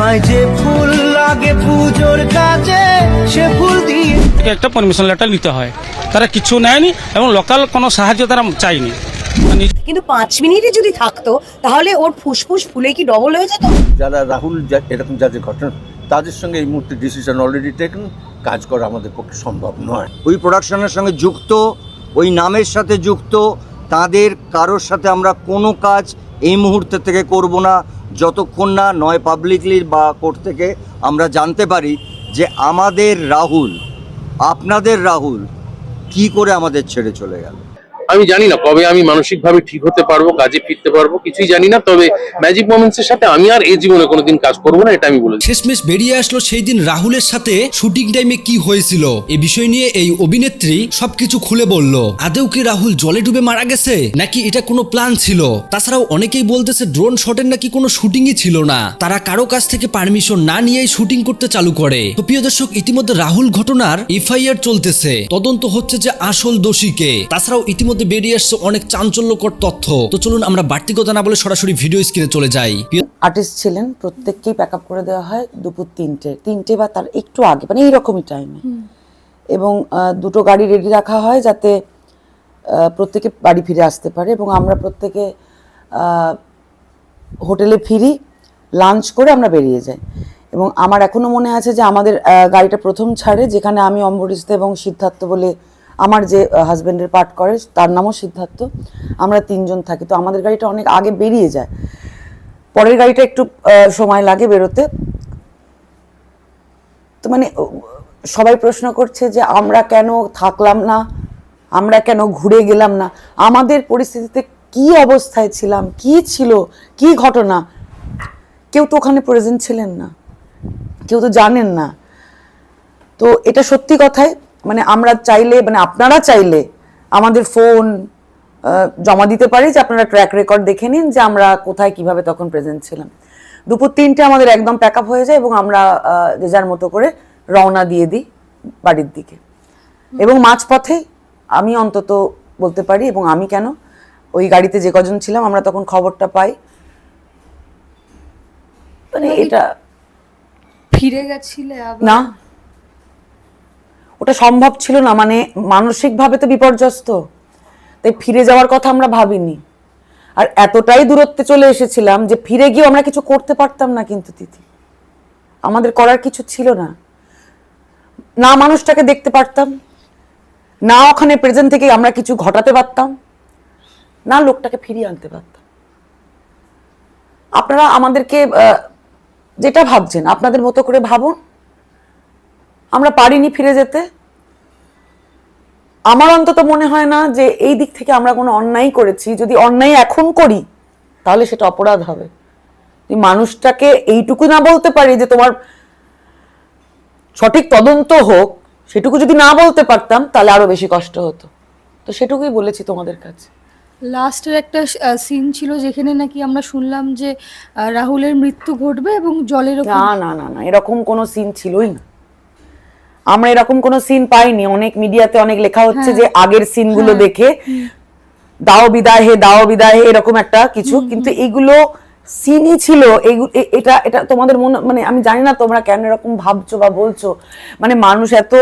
তোমায় যে ফুল লাগে পুজোর কাছে সে ফুল দিয়ে একটা পারমিশন লেটার নিতে হয়, তারা কিছু নেয়নি এবং লোকাল কোনো সাহায্য তারা চায়নি। কিন্তু 5 মিনিটে যদি থাকতো তাহলে ওর ফুসফুস ফুলে কি ডবল হয়ে যেত? যারা রাহুল এরকম যাদের ঘটনা, তাদের সঙ্গে এই মুহূর্তে ডিসিশন অলরেডি টেকেন, কাজ করা আমাদের পক্ষে সম্ভব নয়। ওই প্রোডাকশনের সঙ্গে যুক্ত, ওই নামের সাথে যুক্ত তাদের কারোর সাথে আমরা কোনো কাজ এই মুহূর্তে থেকে করব না, যতক্ষণ না নয় পাবলিকলি বা কোর্ট থেকে আমরা জানতে পারি যে আমাদের রাহুল, আপনাদের রাহুল কি করে আমাদের ছেড়ে চলে গেল। আমি জানি না কবে আমি মানসিকভাবে ঠিক হতে পারবো, কাজে ফিরতে পারবো, কিছুই জানি না। তবে ম্যাজিক মোমেন্টস এর সাথে আমি আর এই জীবনে কোনোদিন কাজ করবো না, এটা আমি বলেছি। শেষমেশ বেরিয়ে আসলো সেই দিন রাহুলের সাথে শুটিং টাইমে কি হয়েছিল। এই বিষয় নিয়ে এই অভিনেত্রী সবকিছু খুলে বলল। আদৌ কি রাহুল জলে ডুবে মারা গেছে নাকি এটা কোনো প্ল্যান ছিল? তাছাড়াও অনেকেই বলতেছে ড্রোন শটের নাকি কোনো শুটিংই ছিল না, তারা কারো কাছ থেকে পারমিশন না নিয়েই শুটিং করতে চালু করে। তো প্রিয় দর্শক, ইতিমধ্যে রাহুল ঘটনার এফআইআর চলতেছে, তদন্ত হচ্ছে যে আসল দোষী কে। তাছাড়াও ইতিমধ্যে বেরিয়ে আসছে অনেক চাঞ্চল্যকর তথ্য। তো চলুন আমরা বাড়তি কথা না বলে সরাসরি ভিডিও স্ক্রিনে চলে যাই। আর্টিস্ট ছিলেন, প্রত্যেককেই প্যাক আপ করে দেওয়া হয় দুপুর 3টে বা তার একটু আগে, মানে এইরকমই টাইমে। এবং দুটো গাড়ি রেডি রাখা হয় যাতে প্রত্যেকে বাড়ি ফিরে আসতে পারে। এবং আমরা প্রত্যেকে হোটেলে ফিরি, লাঞ্চ করে আমরা বেরিয়ে যাই। এবং আমার এখনো মনে আছে যে আমাদের গাড়িটা প্রথম ছাড়ে, যেখানে আমি, অম্বরীশ এবং সিদ্ধার্থ বলে আমার যে হাজব্যান্ডের পার্ট করে তার নামও সিদ্ধার্থ, আমরা 3 জন থাকি। তো আমাদের গাড়িটা অনেক আগে বেরিয়ে যায়, পরের গাড়িটা একটু সময় লাগে বেরোতে। তো মানে সবাই প্রশ্ন করছে যে আমরা কেন থাকলাম না, আমরা কেন ঘুরে গেলাম না, আমাদের পরিস্থিতিতে কি অবস্থায় ছিলাম, কি ছিল, কি ঘটনা, কেউ তো ওখানে প্রেজেন্ট ছিলেন না, কেউ তো জানেন না। তো এটা সত্যি কথাই, মানে আমরা চাইলে, মানে আপনারা চাইলে আমাদের ফোন জমা দিতে পারি, যে আপনারা ট্র্যাক রেকর্ড দেখে নিন যে আমরা কোথায় কিভাবে তখন প্রেজেন্ট ছিলাম। দুপুর 3টে আমাদের একদম প্যাক আপ হয়ে যায় এবং আমরা যে যার মতো করে রওনা দিয়ে দিই বাড়ির দিকে। এবং মাঝপথে আমি অন্তত বলতে পারি, এবং আমি কেন, ওই গাড়িতে যে কজন ছিলাম আমরা তখন খবরটা পাই, মানে এটা ফিরে গেছিলে না, ওটা সম্ভব ছিল না। মানে মানসিকভাবে তো বিপর্যস্ত, তাই ফিরে যাওয়ার কথা আমরা ভাবিনি। আর এতটাই দূরত্বে চলে এসেছিলাম যে ফিরে গিয়ে আমরা কিছু করতে পারতাম না। কিন্তু তিথি, আমাদের করার কিছু ছিল না, না মানুষটাকে দেখতে পারতাম, না ওখানে প্রেজেন্ট থেকে আমরা কিছু ঘটাতে পারতাম, না লোকটাকে ফিরিয়ে আনতে পারতাম। আপনারা আমাদেরকে যেটা ভাবছেন আপনাদের মতো করে ভাবুন, আমরা পারিনি ফিরে যেতে। আমার অন্তত মনে হয় না যে এই দিক থেকে আমরা কোনো অন্যায় করেছি। যদি অন্যায় এখন করি তাহলে সেটা অপরাধ হবে। তুই মানুষটাকে এইটুকু না বলতে পারি যে তোমার সঠিক তদন্ত হোক, সেটুকু যদি না বলতে পারতাম তাহলে আরো বেশি কষ্ট হতো। তো সেটুকুই বলেছি তোমাদের কাছে। লাস্টের একটা সিন ছিল যেখানে নাকি আমরা শুনলাম যে রাহুলের মৃত্যু ঘটবে এবং জলের উপর। না না না না, এরকম কোনো সিন ছিলই না। আমরা এরকম কোনো সিন পাইনি। অনেক মিডিয়াতে অনেক লেখা হচ্ছে যে আগের সিনগুলো দেখে দাও বিদায় হে, দাও বিদায় হে, এরকম একটা কিছু, কিন্তু এইগুলো সিনই ছিল। এটা এটা তোমাদের মনে, মানে আমি জানি না তোমরা কেন এরকম ভাবছো বা বলছো। মানে মানুষ এত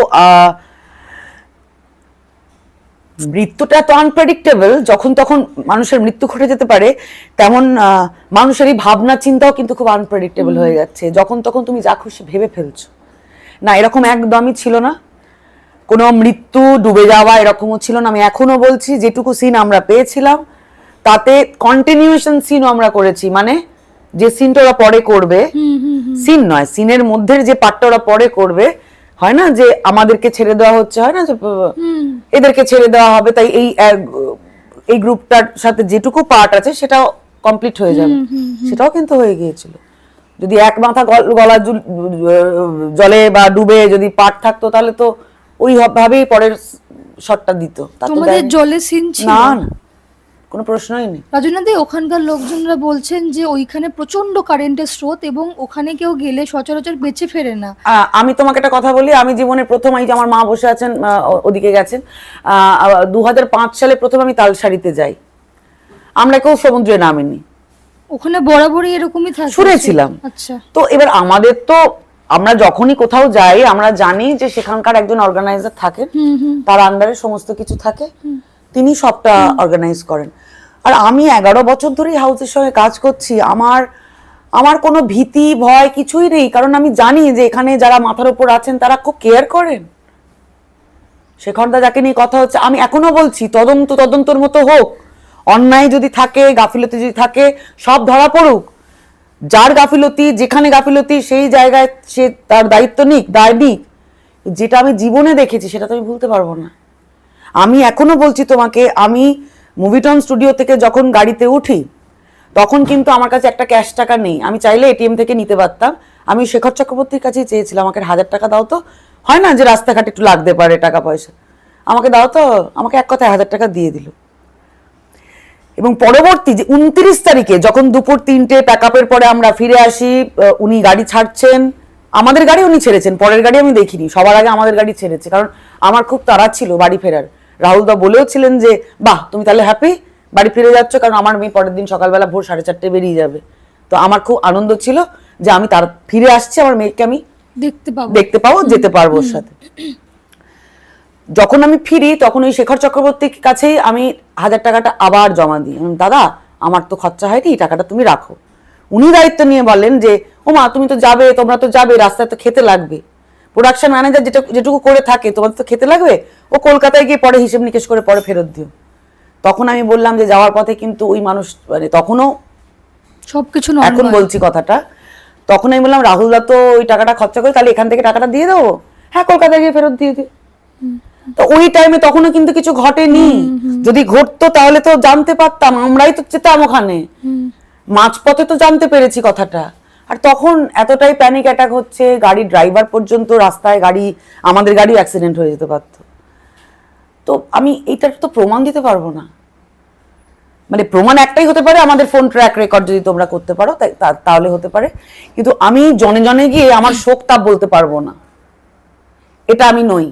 মৃত্যুটা এত আনপ্রেডিক্টেবল, যখন তখন মানুষের মৃত্যু ঘটে যেতে পারে, তেমন মানুষের এই ভাবনা চিন্তাও কিন্তু খুব আনপ্রেডিক্টেবল হয়ে যাচ্ছে। যখন তখন তুমি যা খুশি ভেবে ফেলছো। না, এরকম একদমই ছিল না। কোনো মৃত্যু, ডুবে যাওয়া এরকমও ছিল না। আমি এখনো বলছি, যেটুকু সিন আমরা পেয়েছিলাম তাতে কন্টিনিউশন সিনও আমরা করেছি। মানে যে সিনটা ওরা পরে করবে, সিন নয়, সিনের মধ্যে যে পার্টটা ওরা পরে করবে, হয় না যে আমাদেরকে ছেড়ে দেওয়া হচ্ছে, হয় না যে এদেরকে ছেড়ে দেওয়া হবে, তাই এই গ্রুপটার সাথে যেটুকু পার্ট আছে সেটাও কমপ্লিট হয়ে যাবে। সেটাও কিন্তু হয়ে গিয়েছিল। যদি এক মাথা গলা জলে বা ডুবে যদি পার্ট থাকতো তাহলে তো ওই ভাবেই পরের শটটা দিত। তোমাদের জলে সিন ছিল না, না কোনো প্রশ্নই নেই। রাজনাদি, ওখানকার লোকজনরা বলছেন যে ওইখানে প্রচন্ড কারেন্টের স্রোত এবং ওখানে কেউ গেলে সচরাচর বেঁচে ফেরে না। আমি তোমাকে একটা কথা বলি, আমি জীবনে প্রথম, এই যে আমার মা বসে আছেন ওদিকে গেছেন, 2005 সালে প্রথম আমি তালসারিতে যাই। আমরা কেউ সমুদ্রে নামিনি। ওখানে বরাবরই এরকমই থাকে? শুনেছিলাম। আচ্ছা। তো এবার আমাদের তো, আমরা যখনই কোথাও যাই আমরা জানি যে সেখানকার একজন অর্গানাইজার থাকেন, তার আন্ডারে সমস্ত কিছু থাকে, তিনি সবটা অর্গানাইজ করেন। আর আমি 11 বছর ধরেই হাউসের সঙ্গে কাজ করছি, আমার কোনো ভীতি ভয় কিছুই নেই, কারণ আমি জানি যে এখানে যারা মাথার উপর আছেন তারা খুব কেয়ার করেন। শেখরদা যাকে নিয়ে কথা হচ্ছে, আমি এখনো বলছি তদন্তর মতো হোক, অন্যায় যদি থাকে, গাফিলতি যদি থাকে, সব ধরা পড়ুক। যার গাফিলতি, যেখানে গাফিলতি, সেই জায়গায় সে তার দায়িত্ব নিক, দায় নিক। যেটা আমি জীবনে দেখেছি সেটা তো আমি ভুলতে পারবো না। আমি এখনো বলছি তোমাকে, আমি মুভিটন স্টুডিও থেকে যখন গাড়িতে উঠি তখন কিন্তু আমার কাছে একটা ক্যাশ টাকা নেই, আমি চাইলে এটিএম থেকে নিতে পারতাম। আমি শেখর চক্রবর্তীর কাছেই চেয়েছিলাম, আমাকে 1000 টাকা দাও তো, হয় না যে রাস্তাঘাটে একটু লাগতে পারে টাকা পয়সা, আমাকে দাও তো, আমাকে এক কথায় 1000 টাকা দিয়ে দিল। এবং পরবর্তী যে 29 তারিখে যখন দুপুর 3টে প্যাকআপের পরে আমরা ফিরে আসি, উনি গাড়ি ছাড়ছেন, আমাদের গাড়ি উনি ছেড়েছেন, পরের গাড়ি আমি দেখিনি, সবার আগে আমাদের গাড়ি ছেড়েছে, কারণ আমার খুব তাড়া ছিল বাড়ি ফেরার। রাহুল দা বলেও ছিলেন যে বাহ তুমি তাহলে হ্যাপি বাড়ি ফিরে যাচ্ছ, কারণ আমার মেয়ে পরের দিন সকালবেলা ভোর 4:30 বেরিয়ে যাবে। তো আমার খুব আনন্দ ছিল যে আমি তার ফিরে আসছি, আমার মেয়েকে আমি দেখতে পাবো, যেতে পারবো ওর সাথে। যখন আমি ফিরি তখন ওই শেখর চক্রবর্তীর কাছেই আমি 1000 টাকাটা আবার জমা দিই। দাদা আমার তো খরচা হয়নি, এই টাকাটা তুমি রাখো। উনি দায়িত্ব নিয়ে বললেন যে ও মা তুমি তো যাবে, তোমরা তো যাবে, রাস্তায় তো খেতে লাগবে, প্রোডাকশন ম্যানেজার যেটুকু করে থাকে তোমাদের তো খেতে লাগবে, ও কলকাতায় গিয়ে পরে হিসেব নিকেশ করে পরে ফেরত দিও। তখন আমি বললাম যে যাওয়ার পথে কিন্তু ওই মানুষ, মানে তখনও সবকিছু, এখন বলছি কথাটা, তখন আমি বললাম রাহুল দা তো ওই টাকাটা খরচা করে তাহলে এখান থেকে টাকাটা দিয়ে দেবো, হ্যাঁ কলকাতায় গিয়ে ফেরত দিয়ে দিও। তো ওই টাইমে তখনও কিন্তু কিছু ঘটেনি, যদি ঘটতো তাহলে তো জানতে পারতাম, আমরাই তো যেতাম ওখানে, মাঝপথে তো জানতে পেরেছি কথাটা। আর তখন এতটাই প্যানিক অ্যাটাক হচ্ছে, গাড়ি ড্রাইভার পর্যন্ত রাস্তায়, গাড়ি, আমাদের গাড়ি অ্যাক্সিডেন্ট হয়ে যেতে পারতো। তো আমি এইটার তো প্রমাণ দিতে পারবো না, মানে প্রমাণ একটাই হতে পারে, আমাদের ফোন ট্র্যাক রেকর্ড যদি তোমরা করতে পারো তাহলে হতে পারে, কিন্তু আমি জনে জনে গিয়ে আমার শোক তাপ বলতে পারবো না, এটা আমি নই।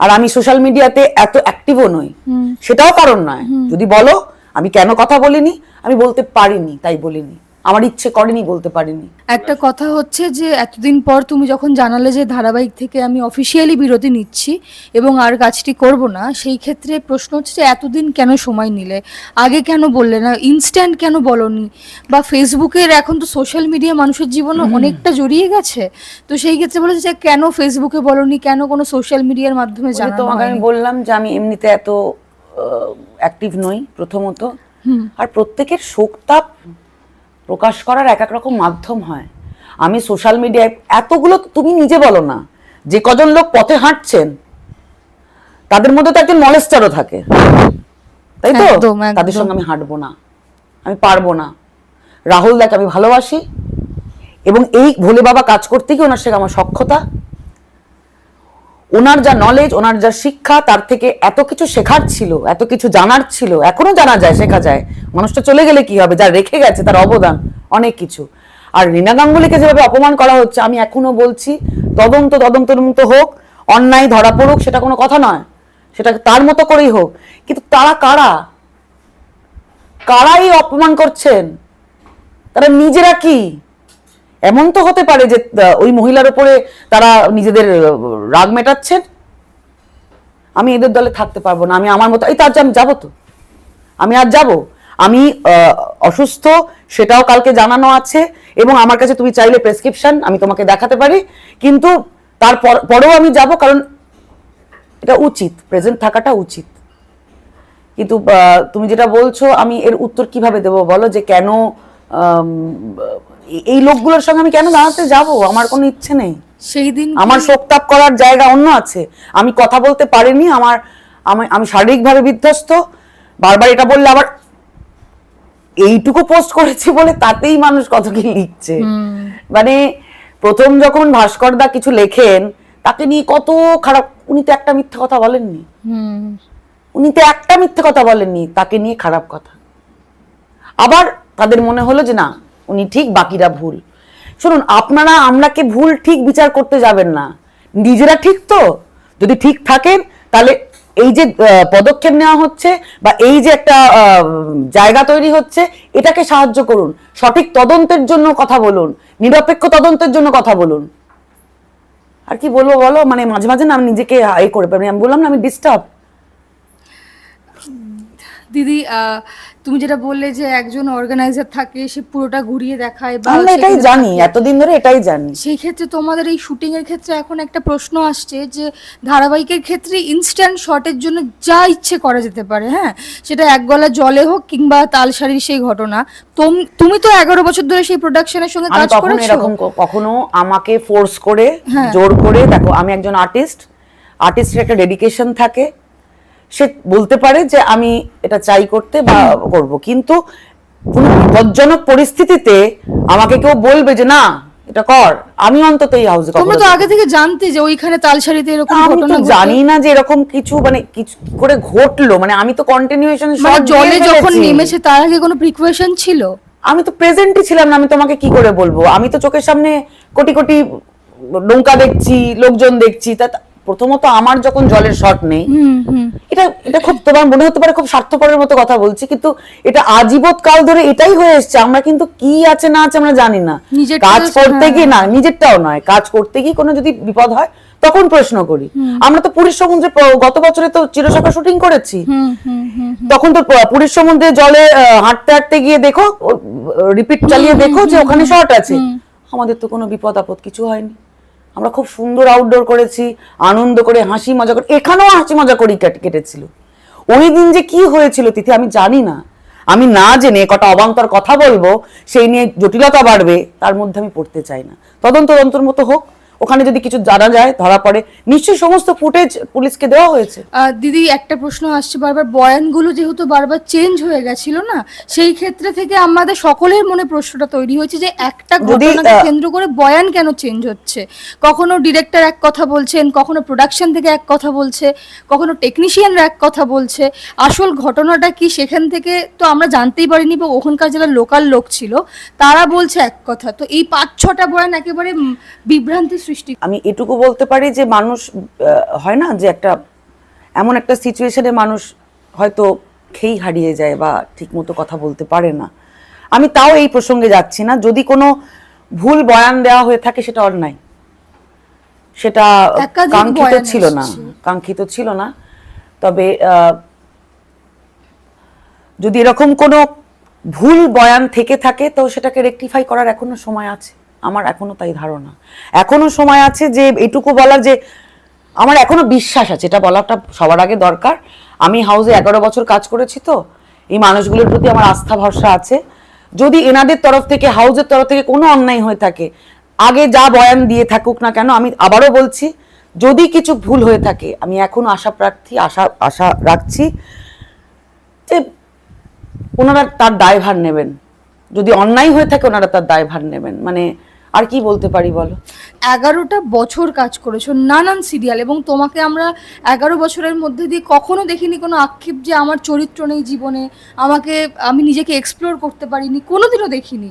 আর আমি সোশ্যাল মিডিয়াতে এত অ্যাক্টিভও নই, সেটাও কারণ নয়। যদি বলো আমি কেন কথা বলিনি, আমি বলতে পারিনি, তাই বলিনি, আমার ইচ্ছে করেনি, বলতে পারিনি। একটা কথা হচ্ছে যে এতদিন পর তুমি যখন জানালে যে ধারাবাহিক থেকে আমি অফিসিয়ালি বিরতি নিচ্ছি এবং আর কাজটি করব না, সেই ক্ষেত্রে প্রশ্ন হচ্ছে যে এতদিন কেন সময় নিলে, আগে কেন বললে না, ইনস্ট্যান্ট কেন বলনি, বা ফেসবুকের এখন তো সোশ্যাল মিডিয়া মানুষের জীবনে অনেকটা জড়িয়ে গেছে, তো সেই ক্ষেত্রে বলেছে যে কেন ফেসবুকে বলনি, কেন কোনো সোশ্যাল মিডিয়ার মাধ্যমে জানানো হয়নি? তোমাকে আমি বললাম যে আমি এমনিতে এত অ্যাক্টিভ নই প্রথমত, আর প্রত্যেকের শোকতাপ প্রকাশ করার এক এক রকম মাধ্যম হয়। আমি সোশ্যাল মিডিয়ায় এতগুলো, তুমি নিজে বলো না, যে কজন লোক পথে হাঁটছেন তাদের মধ্যে তো একজন মলেস্টারও থাকে, তাই তো? তাদের সঙ্গে আমি হাঁটবো না, আমি পারবো না। রাহুল দাকে আমি ভালোবাসি এবং এই ভোলে বাবা কাজ করতে গিয়ে ওনার সঙ্গে আমার সখ্যতা, ওনার যা নলেজ, ওনার যা শিক্ষা, তার থেকে এত কিছু শেখার ছিল, এত কিছু জানার ছিল, এখনো জানা যায়, শেখা যায়। মানুষটা চলে গেলে কি হবে, যা রেখে গেছে তার অবদান অনেক কিছু। আর রীনা গাঙ্গুলিকে যেভাবে অপমান করা হচ্ছে, আমি এখনো বলছি তদন্তের মতো হোক, অন্যায় ধরা পড়ুক, সেটা কোনো কথা নয়, সেটা তার মতো করেই হোক, কিন্তু তারা কারাই অপমান করছেন, তারা নিজেরা কি? এমন তো হতে পারে যে ওই মহিলার উপরে তারা নিজেদের রাগ মেটাচ্ছেন। আমি এদের দলে থাকতে পারবো না, আমি আমার মতো, এই তার আমি যাবো তো, আমি আর যাবো, আমি অসুস্থ সেটাও কালকে জানানো আছে, এবং আমার কাছে তুমি চাইলে প্রেসক্রিপশন আমি তোমাকে দেখাতে পারি, কিন্তু পরেও আমি যাব, কারণ এটা উচিত, প্রেজেন্ট থাকাটা উচিত। কিন্তু তুমি যেটা বলছো, আমি এর উত্তর কিভাবে দেবো বলো, যে কেন এই লোকগুলোর সঙ্গে আমি কেন দাঁড়াতে যাব? আমার কোনো ইচ্ছে নেই, সেই দিন আমার শোকতাপ করার জায়গা অন্য আছে। আমি কথা বলতে পারিনি, আমি শারীরিকভাবে বিধ্বস্ত। বারবার এটা বললে আবার এইটুকু পোস্ট করেছি বলে তাতেই মানুষ কত কি লিখছে। মানে প্রথম যখন ভাস্কর দা কিছু লেখেন তাকে নিয়ে কত খারাপ, উনি তো একটা মিথ্যে কথা বলেননি, তাকে নিয়ে খারাপ কথা। আবার তাদের মনে হলো যে না উনি ঠিক, বাকিরা ভুল। শুনুন, আপনারা আমরাকে ভুল ঠিক বিচার করতে যাবেন না, নিজেরা ঠিক তো, যদি ঠিক থাকেন তাহলে এই যে পদক্ষেপ নেওয়া হচ্ছে বা এই যে একটা জায়গা তৈরি হচ্ছে, এটাকে সাহায্য করুন, সঠিক তদন্তের জন্য কথা বলুন, নিরপেক্ষ তদন্তের জন্য কথা বলুন। আর কি বলবো বলো, মানে মাঝে মাঝে না আমি নিজেকে করে পারি, আমি বললাম না আমি ডিস্টার্ব। দিদি তুমি যেটা বললে যে একজন অর্গানাইজার থাকে, সে পুরোটা ঘুরিয়ে দেখায়, বা আমরা এটাই সেখানে জানি, থাকে। এতদিন ধরে এটাই জানি। সেই ক্ষেত্রে তোমাদের এই শুটিং এর ক্ষেত্রে এখন একটা প্রশ্ন আসছে যে ধারাবাহিকের ক্ষেত্রে ইনস্ট্যান্ট শটের জন্য যা ইচ্ছে করা যেতে পারে, হ্যাঁ, সেটা এক গলা জলে হোক কিংবা তালসারির সেই ঘটনা। তুমি তো 11 বছর ধরে সেই প্রোডাকশনের সঙ্গে আমি কাজ কখনো করেছো। এরকম কখনো আমাকে ফোর্স করে হ্যাঁ। জোর করে, দেখো আমি একজন আর্টিস্টের একটা ডেডিকেশন থাকে, সে বলতে পারে যে আমি এটা চাই করতে বা করব, কিন্তু কোনো বিপজ্জনক পরিস্থিতিতে আমাকে কেউ বলবে যে না এটা কর, আমি অন্তত এই হাউসে তোমরা তো আগে থেকে জানতে যে ওইখানে তালসারিতে এরকম আমি ঘটনা তো জানি না যে এরকম কিছু মানে কিছু করে ঘটলো, মানে আমি তো কন্টিনিউয়েশন মানে জলে যখন নেমেছে তার আগে কোনো প্রিকশন ছিল? আমি তো প্রেজেন্টই ছিলাম না, আমি তোমাকে কি করে বলবো? আমি তো চোখের সামনে কোটি কোটি নৌকা দেখছি, লোকজন দেখছি, তা প্রথমত আমার যখন জলের শট নেই, এটা এটা খুব, তোমার মনে হতে পারে খুব স্বার্থপরের মতো কথা বলছি, কিন্তু এটা আজীবন কাল ধরে এটাই হয়ে এসছে। আমরা কিন্তু কি আছে না আছে আমরা জানি না, কাজ করতে গিয়ে না, নিজেরটাও নয়, কাজ করতে গিয়ে কোনো যদি বিপদ হয় তখন প্রশ্ন করি। আমরা তো পুরীর সমুদ্রে গত বছরে তো চিরশাখা শুটিং করেছি, তখন তো পুরীর সমুদ্রে জলে হাঁটতে হাঁটতে গিয়ে দেখো, রিপিট চালিয়ে দেখো যে ওখানে শর্ট আছে, আমাদের তো কোনো বিপদ আপদ কিছু হয়নি। আমরা খুব সুন্দর আউটডোর করেছি, আনন্দ করে হাসি মজা করে, এখানেও হাসি মজা করেই কেটেছিল। ওই দিন যে কি হয়েছিল তিথি আমি জানি না, আমি না জেনে কটা অবান্তর কথা বলবো, সেই নিয়ে জটিলতা বাড়বে, তার মধ্যে আমি পড়তে চাই না। তদন্তর মতো হোক, ওখানে যদি কিছু জানা যায়, ধরা পড়ে, নিশ্চয়ই সমস্ত ফুটেজ পুলিশকে দেওয়া হয়েছে। দিদি একটা প্রশ্ন আসছে বারবার, বয়ানগুলো যেহেতু বারবার চেঞ্জ হয়ে গেছিল না, সেই ক্ষেত্রে থেকে আমাদের সকলের মনে প্রশ্নটা তৈরি হয়েছে যে একটা ঘটনাকে কেন্দ্র করে বয়ান কেন চেঞ্জ হচ্ছে। কখনো ডিরেক্টর এক কথা বলছেন, কখনো প্রোডাকশন থেকে এক কথা বলছে, কখনো টেকনিশিয়ানরা এক কথা বলছে। আসল ঘটনাটা কি সেখান থেকে তো আমরা জানতেই পারিনি, বা ওখানকার যারা লোকাল লোক ছিল তারা বলছে এক কথা। তো এই 5-6টা বয়ান একেবারে বিভ্রান্তি সৃষ্টি। আমি এটুকু বলতে পারি যে মানুষ হয় না যে একটা এমন একটা সিচুয়েশনে মানুষ হয়তো খেই হারিয়ে যায় বা ঠিকমতো কথা বলতে পারে না। আমি তাও এই প্রসঙ্গে যাচ্ছি না, যদি কোনো ভুল বয়ান দেওয়া হয়ে থাকে সেটা অন্যায়, সেটা কাঙ্ক্ষিত ছিল না। তবে যদি এরকম কোনো ভুল বয়ান থেকে থাকে তো সেটাকে রেকটিফাই করার এখনো সময় আছে, আমার এখনো তাই ধারণা। এখনো সময় আছে যে এটুকু বলার, যে আমার এখনো বিশ্বাস আছে, এটা বলাটা সবার আগে দরকার। আমি হাউসে 11 বছর কাজ করেছি, তো এই মানুষগুলোর প্রতি আমার আস্থা ভরসা আছে। যদি এনাদের তরফ থেকে, হাউসের তরফ থেকে কোনো অন্যায় হয়ে থাকে, আগে যা বয়ান দিয়ে থাকুক না কেন, আমি আবারও বলছি, যদি কিছু ভুল হয়ে থাকে আমি এখনো আশা রাখছি যে ওনারা তার দায়ভার নেবেন। যদি অন্যায় হয়ে থাকে ওনারা তার দায়ভার নেবেন। মানে আর কি বলতে পারি বলো? 11টা বছর কাজ করেছো নানান সিরিয়াল, এবং তোমাকে আমরা 11 বছরের মধ্যে দিয়ে কখনো দেখিনি কোনো আক্ষেপ যে আমার চরিত্র নেই জীবনে, আমি নিজেকে এক্সপ্লোর করতে পারিনি, কোনোদিনও দেখিনি।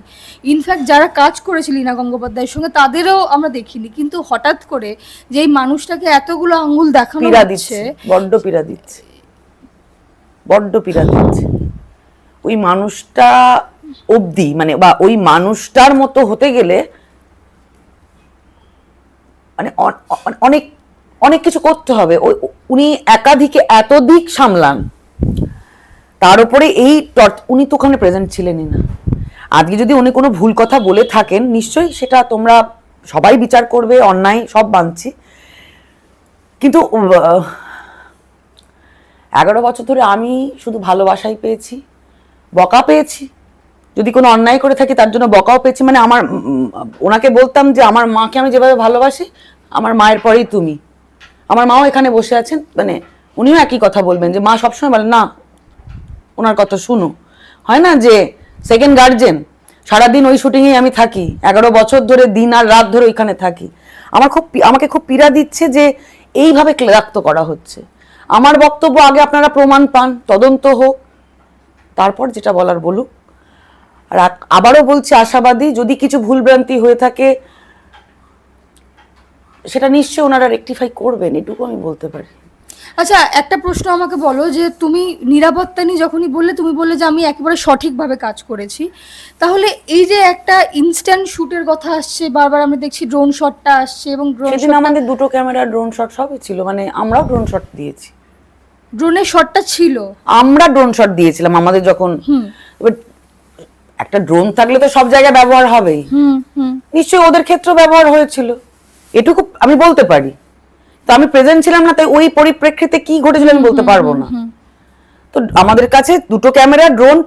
ইনফ্যাক্ট যারা কাজ করেছে লীনা গঙ্গোপাধ্যায়ের সঙ্গে তাদেরও আমরা দেখিনি। কিন্তু হঠাৎ করে যে এই মানুষটাকে এতগুলো আঙ্গুল দেখানো হচ্ছে, বড্ড পীড়া দিচ্ছে ওই মানুষটা অবধি, মানে বা ওই মানুষটার মতো হতে গেলে মানে অনেক অনেক কিছু করতে হবে। উনি এত দিক সামলান, তার উপরে উনি তো ওখানে প্রেজেন্ট ছিলেনই না। আজকে যদি উনি কোনো ভুল কথা বলে থাকেন, নিশ্চয়ই সেটা তোমরা সবাই বিচার করবে, অন্যায় সব মানছি, কিন্তু 11 বছর ধরে আমি শুধু ভালোবাসাই পেয়েছি, বকা পেয়েছি। যদি কোনো অন্যায় করে থাকি তার জন্য বকাও পেয়েছি। মানে ওনাকে বলতাম যে আমার মাকে আমি যেভাবে ভালোবাসি, আমার মায়ের পরেই তুমি। আমার মাও এখানে বসে আছেন, মানে উনিও একই কথা বলবেন, যে মা সবসময় বলেন না ওনার কথা শুনো। হয় না যে সেকেন্ড গার্জেন, সারাদিন ওই শুটিংয়েই আমি থাকি, 11 বছর ধরে দিন আর রাত ধরে ওইখানে থাকি। আমাকে খুব পীড়া দিচ্ছে যে এইভাবে ক্লান্ত করা হচ্ছে। আমার বক্তব্য, আগে আপনারা প্রমাণ পান, তদন্ত হোক, তারপর যেটা বলার বলুক। আর আবারও বলছি, আশাবাদী, যদি কিছু ভুলভ্রান্তি হয়ে থাকে সেটা নিশ্চয়ই ওনারা রেকটিফাই করবেন, এটুকু আমি বলতে পারি। আচ্ছা, একটা প্রশ্ন আমাকে বলো যে তুমি নিরাপত্তা নিয়ে যখনই বললে, তুমি বললে যে আমি একেবারে সঠিকভাবে কাজ করেছি, তাহলে এই যে একটা ইনস্ট্যান্ট শুটের কথা আসছে বারবার, আমরা দেখছি ড্রোন শটটা আসছে, এবং ড্রোন সেদিন আমাদের দুটো ক্যামেরা, ড্রোন শট সবই ছিল, মানে আমরাও ড্রোন শট দিয়েছি। ড্রোনের শটটা ছিল, আমরা ড্রোন শট দিয়েছিলাম আমাদের যখন, এবার একটা ড্রোন থাকলে তো সব জায়গায় ব্যবহার হবেই, নিশ্চয়ই ওদের ক্ষেত্রে ব্যবহার হয়েছিল, এটুকু আমি বলতে পারি। তো আমি প্রেজেন্ট ছিলাম না, তাই ওই পরিপ্রেক্ষিতে কি ঘটেছিল আমি বলতে পারবো না। তো আমাদের কাছে দুটো ক্যামেরা, ড্রোন,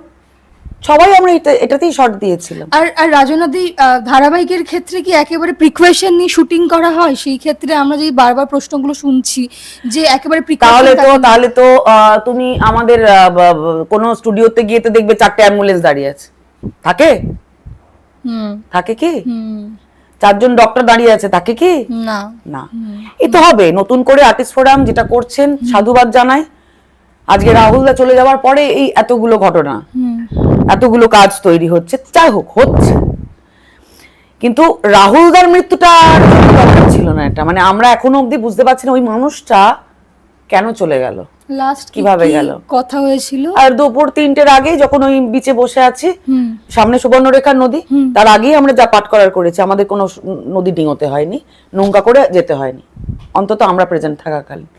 সবাই আমরা এটাতেই শট দিয়েছিলাম। আর রাজনাদি ধারাবাহিকের ক্ষেত্রে কি একেবারে প্রিকোয়েশন নিয়ে শুটিং করা হয়? সেই ক্ষেত্রে আমরা যে বারবার প্রশ্নগুলো শুনছি যে একেবারে তাহলে তো তুমি আমাদের কোনো স্টুডিওতে গিয়ে তো দেখবে 4টে অ্যাম্বুলেন্স দাঁড়িয়ে আছে, থাকে থাকে কি 4জন ডক্টর দাঁড়িয়ে আছে, থাকে কি না না। এই তো হবে নতুন করে আর্টিস্ট ফোরাম যেটা করছেন, সাধুবাদ জানাই। আজকে রাহুলদা চলে যাওয়ার পরে এই এতগুলো ঘটনা, এতগুলো কাজ তৈরি হচ্ছে, যাই হোক হচ্ছে, কিন্তু রাহুলদার মৃত্যুটা দরকার ছিল না। এটা মানে আমরা এখনো অবধি বুঝতে পারছি না ওই মানুষটা কেন চলে গেল, লাস্ট কিভাবে গেল। কথা হয়েছিল আর দুপুর 3টের আগে যখন ওই বিচে বসে আছি, সামনে সুবর্ণরেখা নদী, তার আগেই আমরা যা পাট করার করেছি, আমাদের কোনো নদী ডিঙোতে হয়নি, নৌকা করে যেতে হয়নি, অন্তত আমরা প্রেজেন্ট থাকাকালীন।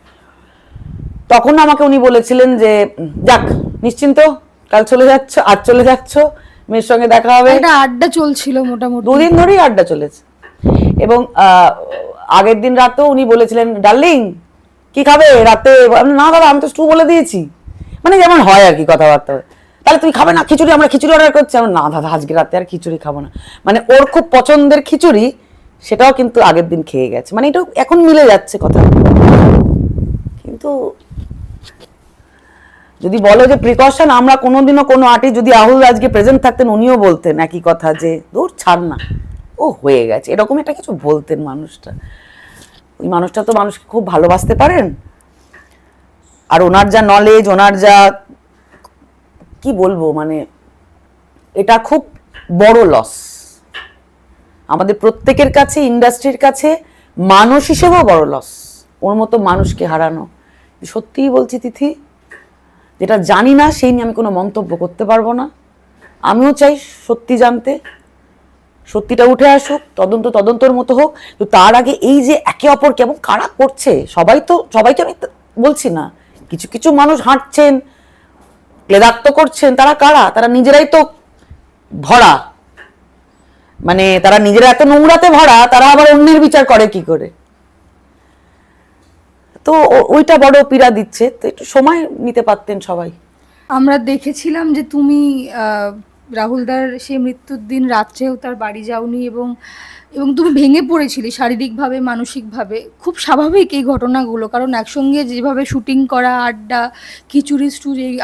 তখন আমাকে উনি বলেছিলেন যে যাক নিশ্চিন্ত, কাল চলে যাচ্ছ, আজ চলে যাচ্ছ, মেয়ের সঙ্গে দেখা হবে। একটা আড্ডা চলছিল মোটামুটি 2 দিন ধরেই আড্ডা চলেছে। এবং আগের দিন রাতেও উনি বলেছিলেন ডার্লিং কি খাবে রাতে, না দাদা আমি তো স্টু বলে দিয়েছি, মানে যেমন হয় আর কি কথাবার্তা। তাহলে তুমি খাবে না খিচুড়ি, আমরা খিচুড়ি অর্ডার করছি। না দাদা আজকে রাতে আর খিচুড়ি খাবো না, মানে ওর খুব পছন্দের খিচুড়ি, সেটাও কিন্তু আগের দিন খেয়ে গেছে, মানে এটা এখন মিলে যাচ্ছে কথা। কিন্তু যদি বলো যে প্রিকশন, আমরা কোনোদিনও কোনো আর্টিস্ট, যদি রাহুল আজকে প্রেজেন্ট থাকতেন উনিও বলতেন একই কথা যে দূর ছাড় না, ও হয়ে গেছে, এরকম একটা কিছু বলতেন মানুষটা। ওই মানুষটা তো মানুষকে খুব ভালোবাসতে পারেন, আর ওনার যা নলেজ, ওনার যা কি বলবো, মানে এটা খুব বড় লস আমাদের প্রত্যেকের কাছে, ইন্ডাস্ট্রির কাছে, মানুষ হিসেবেও বড় লস ওর মতো মানুষকে হারানো। সত্যিই বলছি তিথি, যেটা জানি না সেই নিয়ে আমি কোনো মন্তব্য করতে পারবো না। আমিও চাই সত্যি জানতে, সত্যিটা উঠে আসুক, তদন্তর মতো হোক। তো তার আগে এই যে একে অপর কেমন কারা করছে, সবাইকে আমি বলছি না, কিছু কিছু মানুষ হাঁটছেন, ক্লেদাক্ত করছেন, তারা কারা? তারা নিজেরাই তো ভরা, মানে তারা নিজেরা এত নোংরাতে ভরা, তারা আবার অন্যের বিচার করে কি করে? তো ওইটা বড় পীড়া দিচ্ছে। তো একটু সময় নিতে পারতেন সবাই। আমরা দেখেছিলাম যে তুমি রাহুলদার সেই মৃত্যুর দিন রাত্রেও তার বাড়ি যাওনি, এবং তুমি ভেঙে পড়েছিলে শারীরিকভাবে, মানসিকভাবে। খুব স্বাভাবিক এই ঘটনাগুলো, কারণ একসঙ্গে যেভাবে শুটিং করা, আড্ডা, খিচুড়ি স্টু, এই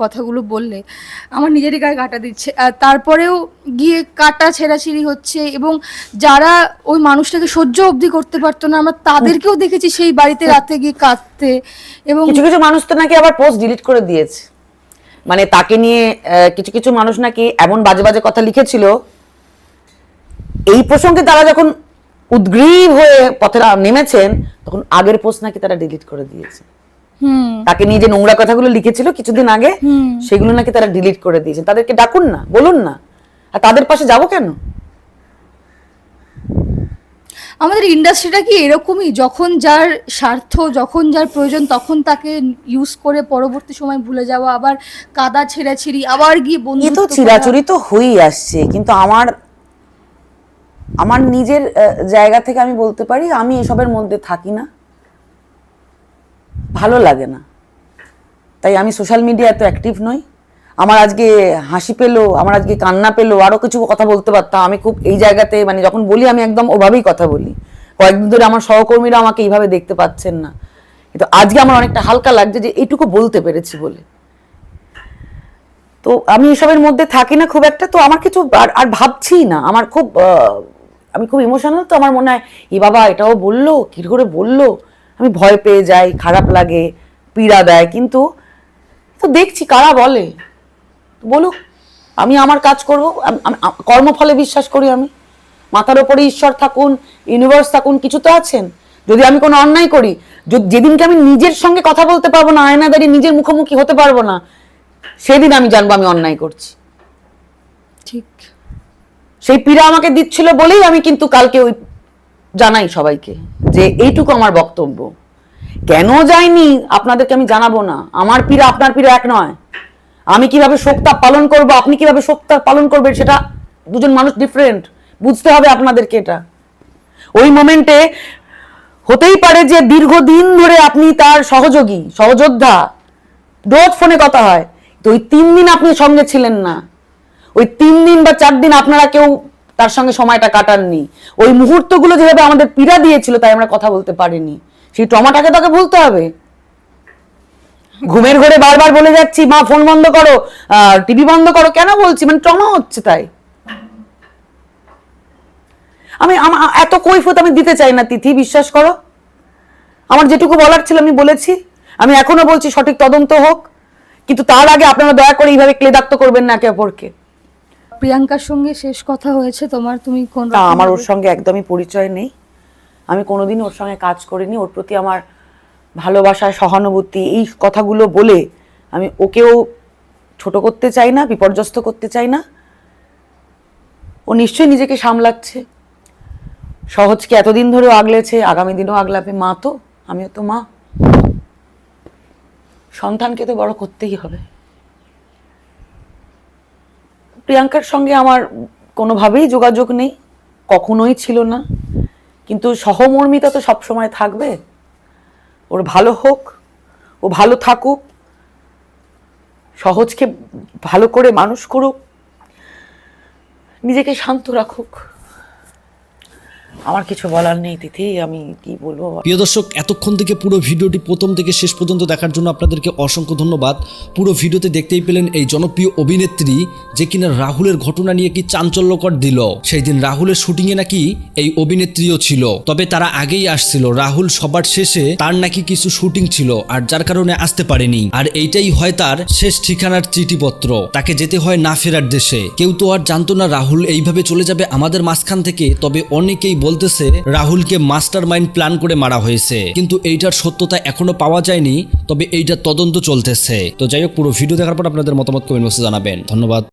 কথাগুলো বললে আমার নিজেরই গায়ে কাটা দিচ্ছে। তারপরেও গিয়ে কাটা ছেঁড়াছিঁড়ি হচ্ছে, এবং যারা ওই মানুষটাকে সহ্য অবধি করতে পারতো না, আমরা তাদেরকেও দেখেছি সেই বাড়িতে রাতে গিয়ে কাঁদতে। এবং কিছু কিছু মানুষ তো নাকি আবার পোস্ট ডিলিট করে দিয়েছে, মানে তাকে নিয়ে কিছু কিছু মানুষ নাকি এমন বাজে বাজে কথা লিখেছিল, এই প্রসঙ্গে তারা যখন উদ্গ্রীব হয়ে পথে নেমেছেন, তখন আগের পোস্ট নাকি তারা ডিলিট করে দিয়েছে। তাকে নিয়ে যে নোংরা কথাগুলো লিখেছিল কিছুদিন আগে, সেগুলো নাকি তারা ডিলিট করে দিয়েছে। তাদেরকে ডাকুন না, বলুন না, আর তাদের পাশে যাবো কেন? আমাদের ইন্ডাস্ট্রিটা কি এরকমই, যখন যার স্বার্থ, যখন যার প্রয়োজন, তখন তাকে ইউজ করে পরবর্তী সময় ভুলে যাওয়া, আবার কাদা ছেঁড়াছিড়ি, আবার গিয়ে বন্ধুত্ব করা। চিরাচুরি তো হয়েই আসছে, কিন্তু আমার নিজের জায়গা থেকে আমি বলতে পারি, আমি এসবের মধ্যে থাকি না, ভালো লাগে না, তাই আমি সোশ্যাল মিডিয়ায় এত অ্যাক্টিভ নই। আমার আজকে হাসি পেলো, আমার আজকে কান্না পেলো, আরো কিছু কথা বলতে পারতাম। আমি খুব এই জায়গাতে, মানে যখন বলি আমি একদম ওভাবেই কথা বলি। কয়েকদিন ধরে আমার সহকর্মীরা আমাকে এইভাবে দেখতে পাচ্ছেন না, কিন্তু আজকে আমার অনেকটা হালকা লাগছে যে এইটুকু বলতে পেরেছি বলে। তো আমি এসবের মধ্যে থাকি না খুব একটা, তো আমার কিছু আর ভাবছি না। আমি খুব ইমোশনাল, তো আমার মনে হয় এই বাবা এটাও বললো, কি করে বললো, আমি ভয় পেয়ে যাই, খারাপ লাগে, পীড়া দেয়। কিন্তু তো দেখছি কারা বলে, বলুক, আমি আমার কাজ করব। কর্মফলে বিশ্বাস করি আমি, মাথার উপরে ঈশ্বর থাকুন, ইউনিভার্স থাকুন, কিছু তো আছেন, যদি আমি কোনো অন্যায় করি, যেদিনকে আমি নিজের সঙ্গে কথা বলতে পারবো না, আয়না দাঁড়িয়ে নিজের মুখোমুখি হতে পারবো না, সেদিন আমি জানবো আমি অন্যায় করছি। ঠিক। সেই পীড়া আমাকে দিচ্ছিল বলেই আমি কিন্তু কালকে ওই জানাই সবাইকে যে এইটুকু আমার বক্তব্য। কেন যায়নি আপনাদেরকে আমি জানাবো না, আমার পীড়া আপনার পীড়া এক নয়। আমি কিভাবে শোকতাপ পালন করব, আপনি কিভাবে শোকতাপ পালন করবেন, সেটা দুজন মানুষ ডিফারেন্ট, বুঝতে হবে আপনাদেরকে। এটা ওই মোমেন্টে হতেই পারে যে দীর্ঘদিন ধরে আপনি তার সহযোগী, সহযোদ্ধা, রোজ ফোনে কথা হয়, তো ওই 3 দিন আপনি সঙ্গে ছিলেন না, ওই 3 দিন বা 4 দিন আপনারা কেউ তার সঙ্গে সময়টা কাটাননি। ওই মুহূর্তগুলো যেভাবে আমাদের পীড়া দিয়েছিল তাই আমরা কথা বলতে পারিনি, সেই ট্রমাটাকে তাকে ভুলতে হবে। ঘুমের ঘরে বারবার বলে যাচ্ছি মা ফোন বন্ধ করো, টিভি বন্ধ করো, কেন বলছি? মানে ট্রমা হচ্ছে তাই। আমি এত কৈফিয়ত আমি দিতে চাই না তিথি, বিশ্বাস করো। আমার যেটুকু বলার ছিল আমি বলেছি, আমি এখনো বলছি সঠিক তদন্ত হোক, কিন্তু তার আগে আপনারা দয়া করে এইভাবে ক্লেদাক্ত করবেন না একে অপরকে। প্রিয়াঙ্কার সঙ্গে শেষ কথা হয়েছে তোমার, তুমি কোন না, আমার ওর সঙ্গে একদমই পরিচয় নেই, আমি কোনোদিন ওর সঙ্গে কাজ করিনি। ওর প্রতি আমার ভালোবাসা, সহানুভূতি, এই কথাগুলো বলে আমি ওকেও ছোট করতে চাই না, বিপর্যস্ত করতে চাই না। ও নিশ্চয়ই নিজেকে সামলাচ্ছে, সহজকে এতদিন ধরেও আগলেছে, আগামী দিনও আগলাবে। মা তো, আমিও তো মা, সন্তানকে তো বড় করতেই হবে। প্রিয়াঙ্কার সঙ্গে আমার কোনোভাবেই যোগাযোগ নেই, কখনোই ছিল না, কিন্তু সহমর্মিতা তো সবসময় থাকবে। ওর ভালো হোক, ও ভালো থাকুক, সহজকে ভালো করে মানুষ করুক, নিজেকে শান্ত রাখুক। আমার কিছু বলার নেই তিথি, আমি কি বলবো। প্রিয় দর্শক, এতক্ষণ থেকে পুরো ভিডিওটি প্রথম থেকে শেষ পর্যন্ত দেখার জন্য আপনাদেরকে অসংখ্য ধন্যবাদ। পুরো ভিডিওতে দেখতেই পেলেন এই জনপ্রিয় অভিনেত্রী যে কিনা রাহুলের ঘটনা নিয়ে কি চাঞ্চল্যকর দিল। সেই দিন রাহুলের শুটিংয়ে নাকি এই অভিনেত্রীও ছিল, তবে তারা আগেই আসছিল। রাহুল সবার শেষে তার নাকি কিছু শুটিং ছিল, আর যার কারণে আসতে পারেনি। আর এইটাই হয় তার শেষ ঠিকানার চিঠিপত্র, তাকে যেতে হয় না ফেরার দেশে। কেউ তো আর জানতো না রাহুল এইভাবে চলে যাবে আমাদের মাঝখান থেকে, তবে অনেকেই বলতেছে রাহুলকে মাস্টার মাইন্ড প্ল্যান করে মারা হয়েছে, কিন্তু এইটার সত্যতা এখনো পাওয়া যায়নি, তবে এইটার তদন্ত চলতেছে। তো যাই হোক, পুরো ভিডিও দেখার পর আপনাদের মতামত কমেন্ট বক্সে জানাবেন। ধন্যবাদ।